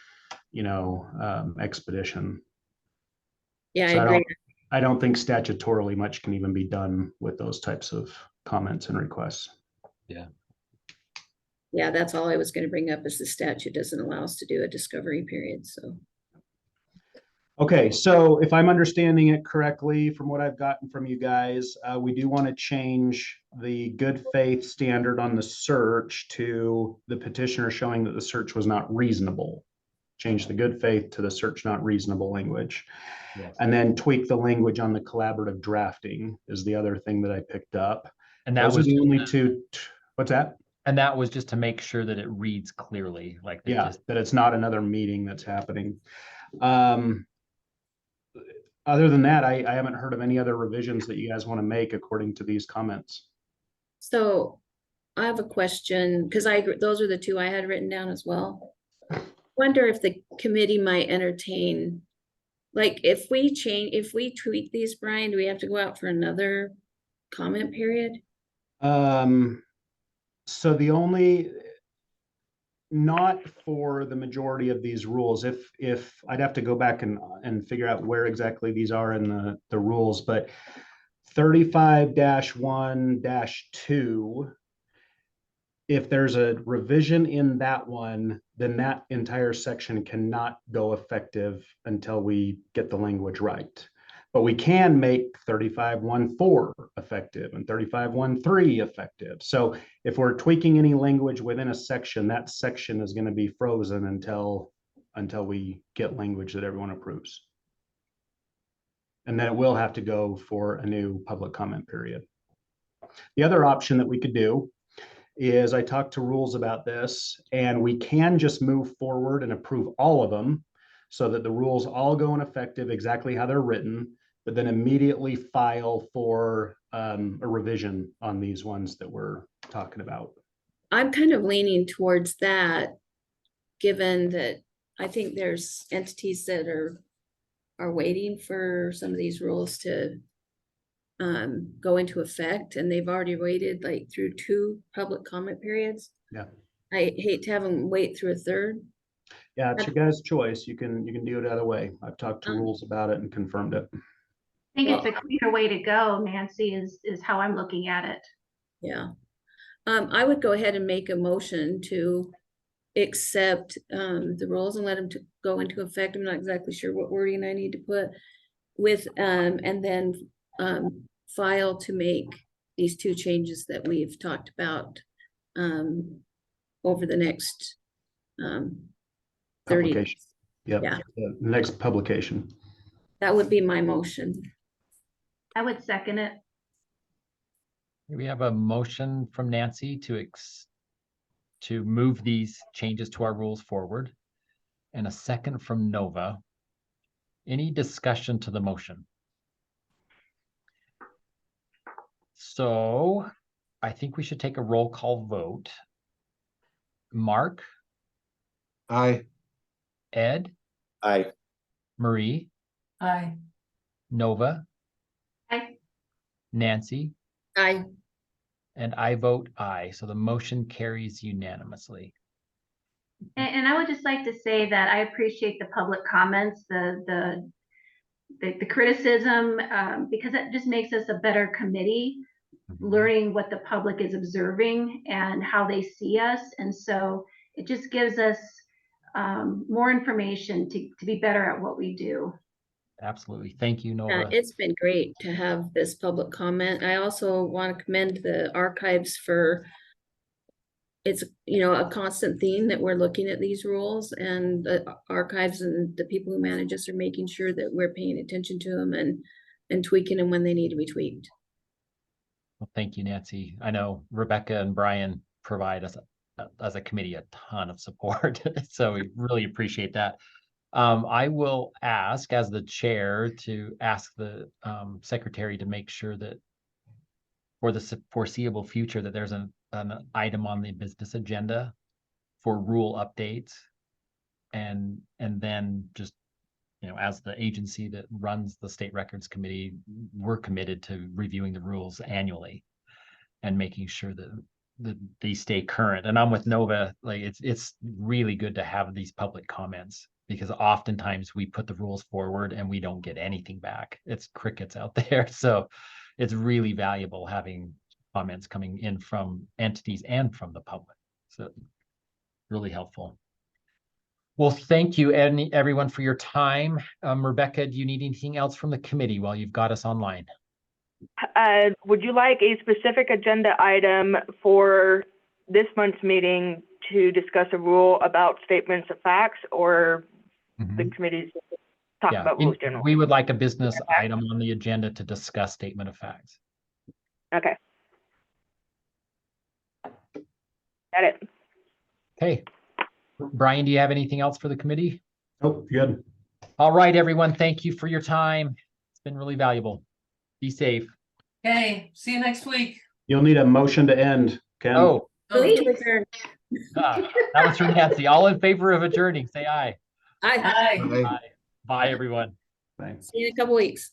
S2: expedition.
S4: Yeah,
S2: So
S4: I agree.
S2: I don't think statutorily much can even be done with those types of comments and requests.
S4: Yeah, that's all I was going to bring up, is the statute doesn't allow us to do a discovery period, so.
S2: Okay, so if I'm understanding it correctly from what I've gotten from you guys, we do want to change the good faith standard on the search to the petitioner showing that the search was not reasonable. Change the good faith to the search not reasonable language.
S1: Yes.
S2: And then tweak the language on the collaborative drafting is the other thing that I picked up.
S1: And that
S2: Those
S1: was
S2: are the only two. What's that?
S1: And that was just to make sure that it reads clearly, like they just.
S2: That it's not another meeting that's happening. Other than that, I haven't heard of any other revisions that you guys want to make according to these comments.
S4: So I have a question, because those are the two I had written down as well. Wonder if the committee might entertain, like, if we tweak these, Brian, do we have to go out for another comment period?
S2: So not for the majority of these rules, if I'd have to go back and figure out where exactly these are in the rules, but 35-1-2, if there's a revision in that one, then that entire section cannot go effective until we get the language right. But we can make 35-1-4 effective and 35-1-3 effective. So if we're tweaking any language within a section, that section is going to be frozen until we get language that everyone approves. And then it will have to go for a new public comment period. The other option that we could do is, I talked to rules about this, and we can just move forward and approve all of them so that the rules all go in effective exactly how they're written, but then immediately file for a revision on these ones that we're talking about.
S4: I'm kind of leaning towards that, given that I think there's entities that are waiting for some of these rules to go into effect, and they've already waited like through 2 public comment periods.
S2: Yeah.
S4: I hate to have them wait through a third.
S2: Yeah, it's your guys' choice. You can do it either way. I've talked to rules about it and confirmed it.
S5: I think it's a cleaner way to go, Nancy, is how I'm looking at it.
S4: Yeah. I would go ahead and make a motion to accept the rules and let them go into effect. I'm not exactly sure what wording I need to put with, and then file to make these two changes that we've talked about over the next 30
S2: Publication.
S4: days.
S2: Yep.
S4: Yeah.
S2: The next publication.
S4: That would be my motion.
S5: I would second it.
S1: We have a motion from Nancy to move these changes to our rules forward, and a second from Nova. Any discussion to the motion? So I think we should take a roll call vote. Mark,
S2: Aye.
S1: Ed,
S6: I,
S1: Marie,
S3: Aye.
S1: Nova,
S5: I,
S4: I
S1: and I vote aye. So the motion carries unanimously.
S5: and I would just like to say that I appreciate the public comments, the criticism, because it just makes us a better committee, learning what the public is observing and how they see us. And so it just gives us more information to be better at what we do.
S1: Absolutely. Thank you, Nova.
S4: it's been great to have this public comment. I also want to commend the archives for it's, a constant theme that we're looking at these rules, and the archives and the people who manage us are making sure that we're paying attention to them and tweaking them when they need to be tweaked.
S1: Well, thank you, Nancy. I know Rebecca and Brian provide us as a committee a ton of support. So we really appreciate that. I will ask as the chair to ask the secretary to make sure that for the foreseeable future that there's an item on the business agenda for rule updates, and then just as the agency that runs the State Records Committee, we're committed to reviewing the rules annually and making sure that they stay current. And I'm with Nova, like it's really good to have these public comments, because oftentimes we put the rules forward and we don't get anything back. It's crickets out there. So it's really valuable having comments coming in from entities and from the public. So really helpful. Well, thank you, everyone, for your time. Rebecca, do you need anything else from the committee while you've got us online?
S7: Would you like a specific agenda item for this month's meeting to discuss a rule about statements of facts, or the committee's talk
S1: Yeah,
S7: about rules generally?
S1: we would like a business item on the agenda to discuss statement of facts.
S7: Okay. Got it.
S1: Okay. Brian, do you have anything else for the committee?
S2: Oh, good.
S1: All right, everyone. Thank you for your time. It's been really valuable. Be safe.
S3: Okay, see you next week.
S2: You'll need a motion to end, Ken.
S1: Oh,
S4: Please return.
S1: that was from Nancy. All in favor of adjourning, say aye.
S4: Aye.
S3: Aye.
S1: Aye. Bye, everyone.
S2: Thanks.
S4: See you in a couple weeks.